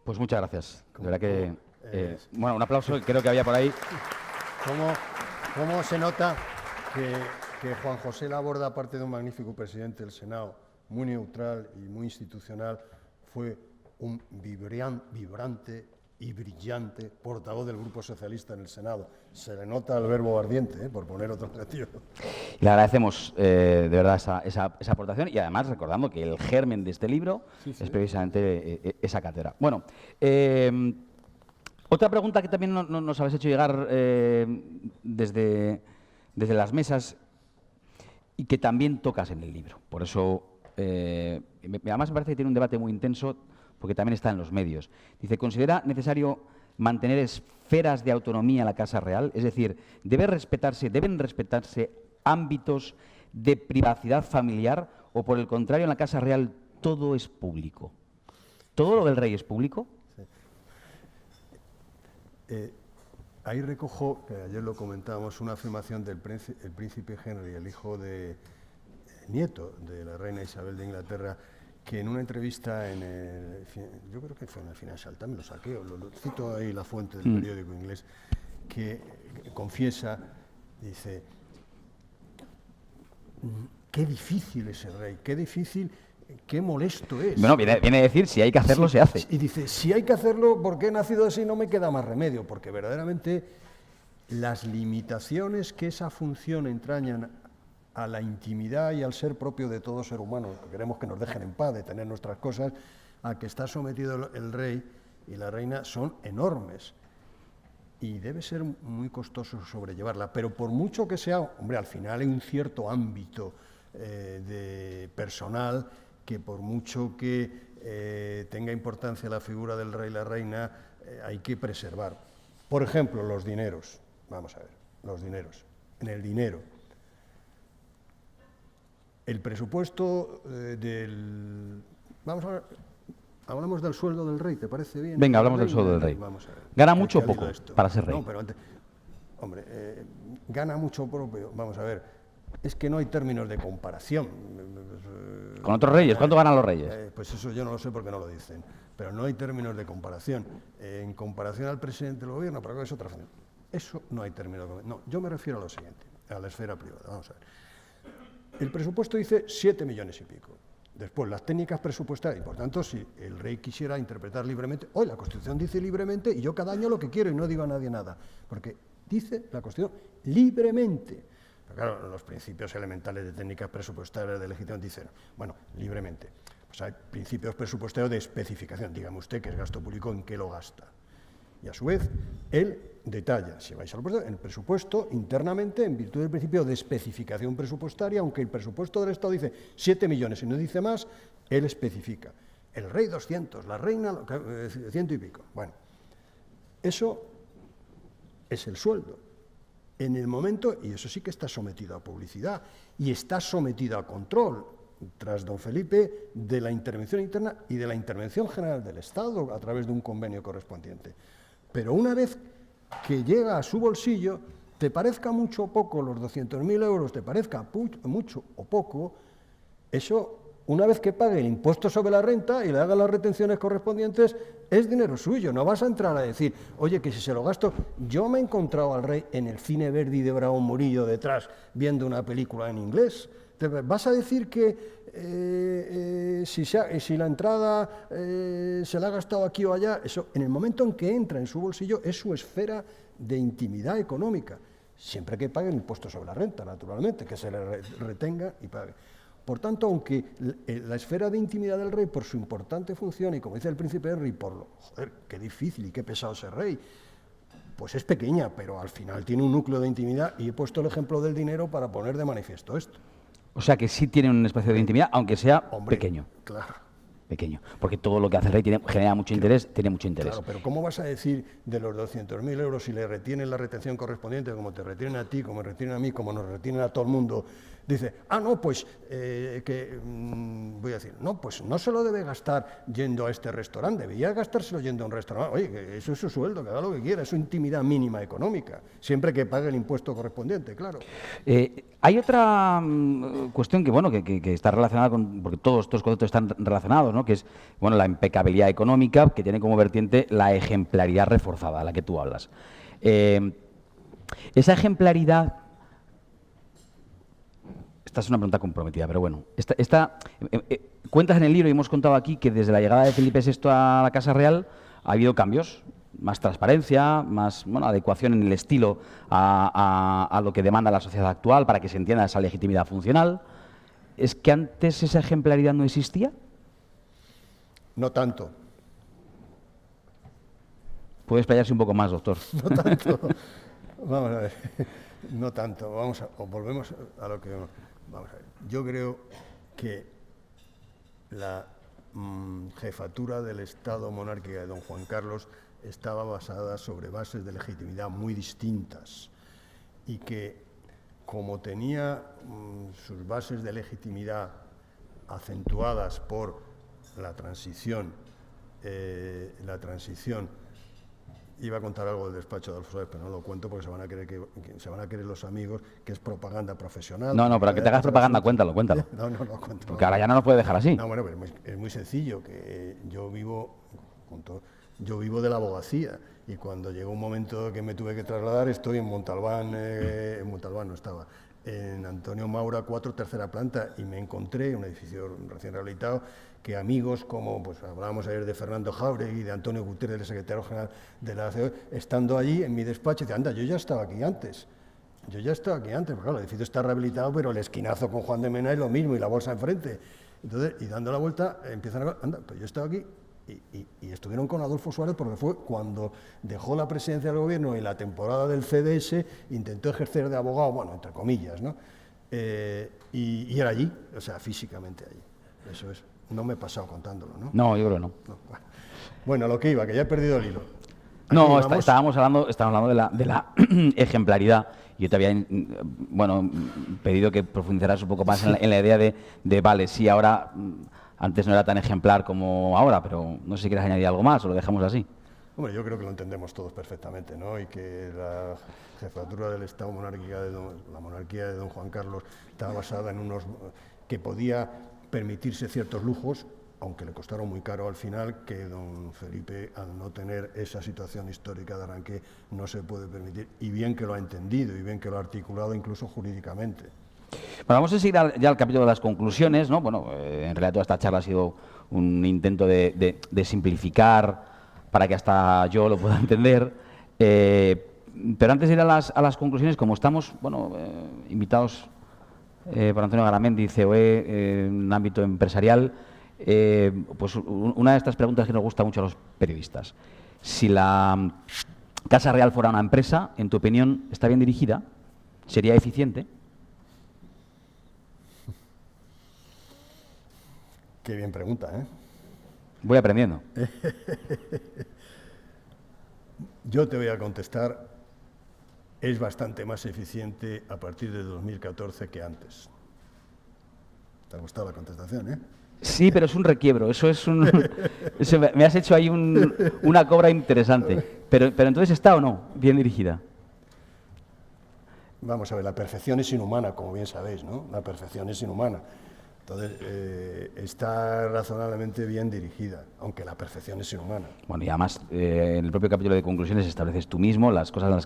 Pues muchas gracias. De verdad que, bueno, un aplauso, creo que había por ahí. ¿Cómo se nota que Juan José Laborda, aparte de un magnífico presidente del Senado, muy neutral y muy institucional, fue un vibrante y brillante portavoz del Grupo Socialista en el Senado. Se le nota el verbo ardiente, por poner otro adjetivo. Le agradecemos de verdad esa aportación y además recordando que el germen de este libro es precisamente esa cátedra. Bueno, otra pregunta que también nos habéis hecho llegar desde las mesas y que también tocas en el libro. Por eso, además me parece que tiene un debate muy intenso porque también está en los medios. Dice, ¿considera necesario mantener esferas de autonomía en la Casa Real? Es decir, ¿deben respetarse ámbitos de privacidad familiar o, por el contrario, en la Casa Real todo es público? ¿Todo lo del rey es público? Sí. Ahí recojo, que ayer lo comentábamos, una afirmación del príncipe Henry, el nieto de la reina Isabel de Inglaterra, que en una entrevista yo creo que fue en el Financial Times, lo saqué, lo cito ahí la fuente del periódico inglés, que confiesa, dice, qué difícil es el rey, qué difícil, qué molesto es. Bueno, viene a decir, si hay que hacerlo, se hace. Y dice, si hay que hacerlo, porque he nacido así, no me queda más remedio, porque verdaderamente las limitaciones que esa función entrañan a la intimidad y al ser propio de todo ser humano, que queremos que nos dejen en paz de tener nuestras cosas, a que está sometido el rey y la reina son enormes. Y debe ser muy costoso sobrellevarla, pero por mucho que sea, hombre, al final hay un cierto ámbito de personal que por mucho que tenga importancia la figura del rey y la reina, hay que preservar. Por ejemplo, los dineros. Vamos a ver, los dineros. En el dinero. El presupuesto Vamos a ver, hablamos del sueldo del rey, ¿te parece bien? Venga, hablamos del sueldo del rey. Vamos a ver. ¿Gana mucho o poco para ser rey? No, pero antes, hombre, gana mucho propio. Vamos a ver, es que no hay términos de comparación. ¿Con otros reyes? ¿Cuánto ganan los reyes? Pues eso yo no lo sé porque no lo dicen. Pero no hay términos de comparación. En comparación al presidente del gobierno, pero es otra función. Eso no hay términos de comparación. No, yo me refiero a lo siguiente, a la esfera privada. Vamos a ver. El presupuesto dice 7 millones y pico. Después, las técnicas presupuestarias, y por tanto, si el rey quisiera interpretar libremente, hoy la Constitución dice libremente y yo cada año lo que quiero y no digo a nadie nada, porque dice la Constitución libremente. Pero claro, los principios elementales de técnicas presupuestarias de legislación dicen, bueno, libremente. Pues hay principios presupuestarios de especificación, dígame usted que es gasto público, ¿en qué lo gasta? Y a su vez, él detalla, si vais al presupuesto, el presupuesto internamente, en virtud del principio de especificación presupuestaria, aunque el presupuesto del Estado dice 7 millones y no dice más, él especifica. El rey 200, la reina 100 y pico. Bueno, eso es el sueldo. En el momento, y eso sí que está sometido a publicidad, y está sometido a control, tras don Felipe, de la intervención interna y de la intervención general del Estado a través de un convenio correspondiente. Pero una vez que llega a su bolsillo, te parezca mucho o poco los 200.000 euros, te parezca mucho o poco, eso, una vez que pague el impuesto sobre la renta y le haga las retenciones correspondientes, es dinero suyo. No vas a entrar a decir, oye, que si se lo gasto, yo me he encontrado al rey en el Cine Verdi de Bravo Murillo detrás, viendo una película en inglés. ¿Vas a decir que si la entrada se la ha gastado aquí o allá? Eso, en el momento en que entra en su bolsillo, es su esfera de intimidad económica, siempre que pague el impuesto sobre la renta, naturalmente, que se le retenga y pague. Por tanto, aunque la esfera de intimidad del rey, por su importante función, y como dice el príncipe Henry, por lo, joder, qué difícil y qué pesado ser rey, pues es pequeña, pero al final tiene un núcleo de intimidad, y he puesto el ejemplo del dinero para poner de manifiesto esto. O sea que sí tiene un espacio de intimidad, aunque sea pequeño. Claro. Pequeño. Porque todo lo que hace el rey genera mucho interés, tiene mucho interés. Claro, pero ¿cómo vas a decir de los 200.000 euros si le retienen la retención correspondiente, como te retienen a ti, como me retienen a mí, como nos retienen a todo el mundo? Dice, no, pues, voy a decir, no, pues no se lo debe gastar yendo a este restaurante, debería gastárselo yendo a un restaurante. Oye, que eso es su sueldo, que haga lo que quiera, es su intimidad mínima económica, siempre que pague el impuesto correspondiente, claro. Hay otra cuestión que, bueno, que está relacionada con, porque todos estos conceptos están relacionados, ¿no? Que es, bueno, la impecabilidad económica, que tiene como vertiente la ejemplaridad reforzada, a la que tú hablas. Esa ejemplaridad Esta es una pregunta comprometida, pero bueno. Cuentas en el libro y hemos contado aquí que desde la llegada de Felipe VI a la Casa Real ha habido cambios, más transparencia, más adecuación en el estilo a lo que demanda la sociedad actual para que se entienda esa legitimidad funcional. ¿Es que antes esa ejemplaridad no existía? No tanto. Puede explayarse un poco más, doctor. No tanto. Vamos a ver. No tanto. Volvemos a lo que... Vamos a ver. Yo creo que la jefatura del Estado monárquica de don Juan Carlos estaba basada sobre bases de legitimidad muy distintas y que, como tenía sus bases de legitimidad acentuadas por la transición, iba a contar algo del despacho de Adolfo Suárez, pero no lo cuento porque se van a creer se van a creer los amigos que es propaganda profesional. No, para que te hagas propaganda, cuéntalo. No, cuento. Porque ahora ya no nos puede dejar así. No, bueno, pero es muy sencillo, que yo vivo de la abogacía y cuando llegó un momento que me tuve que trasladar, estoy en Montalbán, no estaba, en Antonio Maura 4, tercera planta, y me encontré un edificio recién rehabilitado que amigos como, pues hablábamos ayer de Fernando Jauregui y de Antonio Gutiérrez, el secretario general de la COE, estando allí en mi despacho, dice, anda, yo ya estaba aquí antes, porque claro, el edificio está rehabilitado, pero el esquinazo con Juan de Mena es lo mismo y la bolsa enfrente. Entonces, y dando la vuelta, empiezan a... Anda, pues yo estaba aquí. Y estuvieron con Adolfo Suárez porque fue cuando dejó la presidencia del gobierno en la temporada del CDS, intentó ejercer de abogado, bueno, entre comillas, ¿no? Y era allí, o sea, físicamente allí. Eso es. No me he pasado contándolo, ¿no? No, yo creo que no. Bueno, lo que iba, que ya he perdido el hilo. No, estábamos hablando de la ejemplaridad. Yo te había pedido que profundizaras un poco más en la idea de vale, sí, ahora... Antes no era tan ejemplar como ahora, pero no sé si quieres añadir algo más o lo dejamos así. Hombre, yo creo que lo entendemos todos perfectamente, ¿no? Y que la jefatura del Estado monárquica la monarquía de don Juan Carlos estaba basada en unos que podía permitirse ciertos lujos, aunque le costaron muy caro al final, que don Felipe, al no tener esa situación histórica de arranque, no se puede permitir. Y bien que lo ha entendido, y bien que lo ha articulado incluso jurídicamente. Bueno, vamos a seguir ya al capítulo de las conclusiones, ¿no? Bueno, en realidad toda esta charla ha sido un intento de simplificar para que hasta yo lo pueda entender. Pero antes de ir a las conclusiones, como estamos, invitados por Antonio Garamendi, COE, en un ámbito empresarial, pues una de estas preguntas que nos gusta mucho a los periodistas. Si la Casa Real fuera una empresa, en tu opinión, ¿está bien dirigida? ¿Sería eficiente? Qué bien pregunta, ¿eh? Voy aprendiendo. Yo te voy a contestar, es bastante más eficiente a partir de 2014 que antes. ¿Te ha gustado la contestación, eh? Sí, pero es un requiebro, me has hecho ahí una cobra interesante. Pero entonces, ¿está o no bien dirigida? Vamos a ver, la perfección es inhumana, como bien sabéis, ¿no? La perfección es inhumana. Entonces, está razonablemente bien dirigida, aunque la perfección es inhumana. Bueno, y además, en el propio capítulo de conclusiones estableces tú mismo las cosas en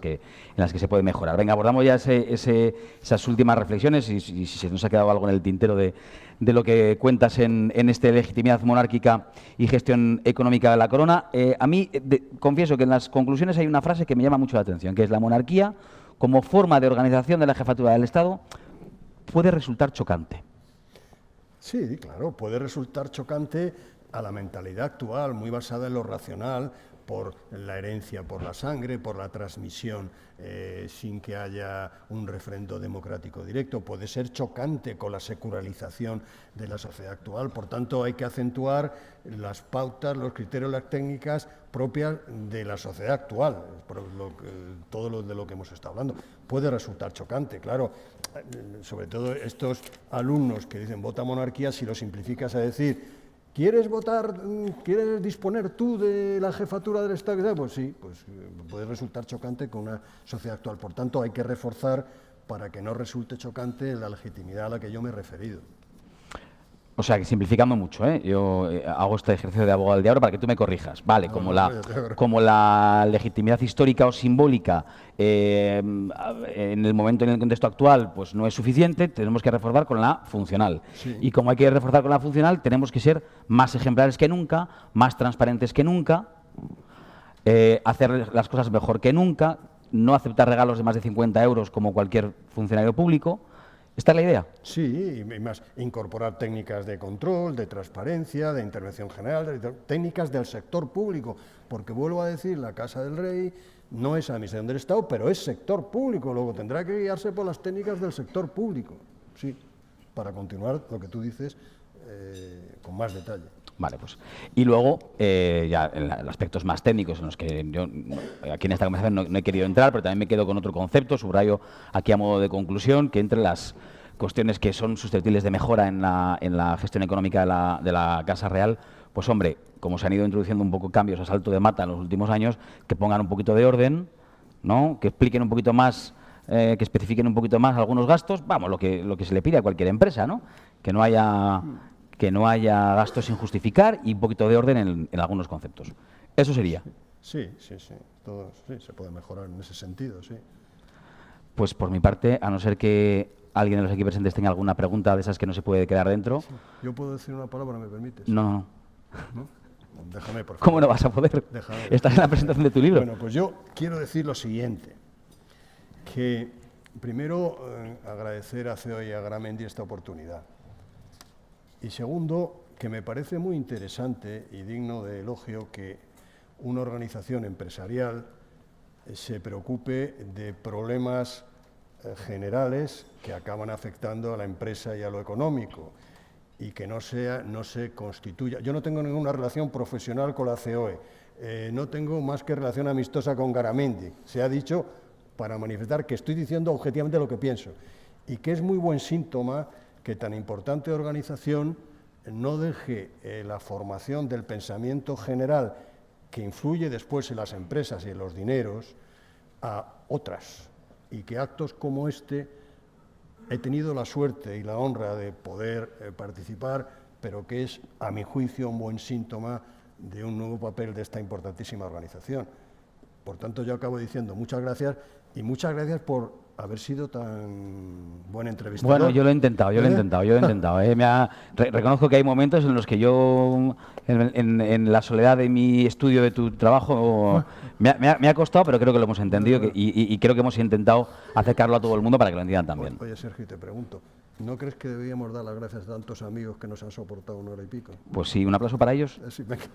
las que se puede mejorar. Venga, abordamos ya esas últimas reflexiones y si se nos ha quedado algo en el tintero de lo que cuentas en este legitimidad monárquica y gestión económica de la corona. A mí, confieso que en las conclusiones hay una frase que me llama mucho la atención, que es la monarquía, como forma de organización de la jefatura del Estado, puede resultar chocante. Sí, claro, puede resultar chocante a la mentalidad actual, muy basada en lo racional, por la herencia, por la sangre, por la transmisión, sin que haya un refrendo democrático directo. Puede ser chocante con la secularización de la sociedad actual. Por tanto, hay que acentuar las pautas, los criterios, las técnicas propias de la sociedad actual, todo lo de lo que hemos estado hablando. Puede resultar chocante, claro, sobre todo estos alumnos que dicen vota monarquía, si lo simplificas a decir ¿quieres votar, quieres disponer tú de la jefatura del Estado? Pues sí, pues puede resultar chocante con una sociedad actual. Por tanto, hay que reforzar para que no resulte chocante la legitimidad a la que yo me he referido. O sea, que simplificando mucho, yo hago este ejercicio de abogado del diablo para que tú me corrijas. Vale, como la legitimidad histórica o simbólica en el momento, en el contexto actual, pues no es suficiente, tenemos que reforzar con la funcional. Sí. Y como hay que reforzar con la funcional, tenemos que ser más ejemplares que nunca, más transparentes que nunca, hacer las cosas mejor que nunca, no aceptar regalos de más de 50 euros como cualquier funcionario público. ¿Esta es la idea? Sí, y más, incorporar técnicas de control, de transparencia, de intervención general, técnicas del sector público, porque vuelvo a decir, la Casa del Rey no es administración del Estado, pero es sector público, luego tendrá que guiarse por las técnicas del sector público, sí, para continuar lo que tú dices con más detalle. Vale, pues. Y luego, ya en aspectos más técnicos, en los que yo aquí en esta conversación no he querido entrar, pero también me quedo con otro concepto, subrayo aquí a modo de conclusión, que entre las cuestiones que son susceptibles de mejora en la gestión económica de la Casa Real, pues hombre, como se han ido introduciendo un poco cambios a salto de mata en los últimos años, que pongan un poquito de orden, ¿no? Que expliquen un poquito más, que especifiquen un poquito más algunos gastos, vamos, lo que se le pide a cualquier empresa, ¿no? Que no haya gastos sin justificar y un poquito de orden en algunos conceptos. Eso sería. Sí, todo sí, se puede mejorar en ese sentido, sí. Pues por mi parte, a no ser que alguien de los aquí presentes tenga alguna pregunta de esas que no se puede quedar dentro. Sí. ¿Yo puedo decir una palabra, me permites? No. ¿No? Déjame, por favor. ¿Cómo no vas a poder? Déjame. Estás en la presentación de tu libro. Bueno, pues yo quiero decir lo siguiente, que primero agradecer a CEO y a Garamendi esta oportunidad. Y segundo, que me parece muy interesante y digno de elogio que una organización empresarial se preocupe de problemas generales que acaban afectando a la empresa y a lo económico y que no se constituya. Yo no tengo ninguna relación profesional con la COE, no tengo más que relación amistosa con Garamendi. Se ha dicho para manifestar que estoy diciendo objetivamente lo que pienso y que es muy buen síntoma que tan importante organización no deje la formación del pensamiento general que influye después en las empresas y en los dineros a otras, y que actos como este he tenido la suerte y la honra de poder participar, pero que es, a mi juicio, un buen síntoma de un nuevo papel de esta importantísima organización. Por tanto, yo acabo diciendo muchas gracias y muchas gracias por haber sido tan buen entrevistador. Bueno, yo lo he intentado. Reconozco que hay momentos en los que yo, en la soledad de mi estudio de tu trabajo, me ha costado, pero creo que lo hemos entendido y creo que hemos intentado acercarlo a todo el mundo para que lo entiendan también. Oye, Sergio, te pregunto, ¿no crees que deberíamos dar las gracias a tantos amigos que nos han soportado 1 hora y pico? Pues sí, un aplauso para ellos. Sí, venga,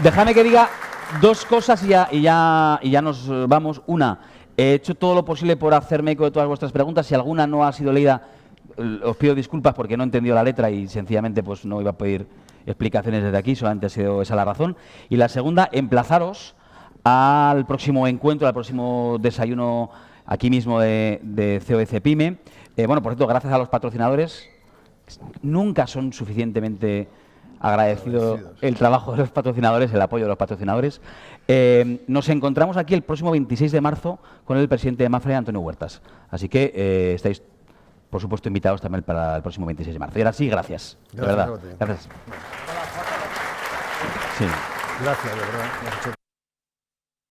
Déjame que diga dos cosas y ya nos vamos. Una, he hecho todo lo posible por hacerme eco de todas vuestras preguntas. Si alguna no ha sido leída, os pido disculpas porque no he entendido la letra y sencillamente pues no iba a pedir explicaciones desde aquí, solamente ha sido esa la razón. Y la segunda, emplazaros al próximo encuentro, al próximo desayuno aquí mismo de COE Pyme. Bueno, por cierto, gracias a los patrocinadores. Nunca son suficientemente agradecido el trabajo de los patrocinadores, el apoyo de los patrocinadores. Nos encontramos aquí el próximo 26 de marzo con el presidente de Mapfre, Antonio Huertas. Así que estáis, por supuesto, invitados también para el próximo 26 de marzo. Y ahora sí, gracias. De verdad. Gracias. Sí. Gracias, de verdad.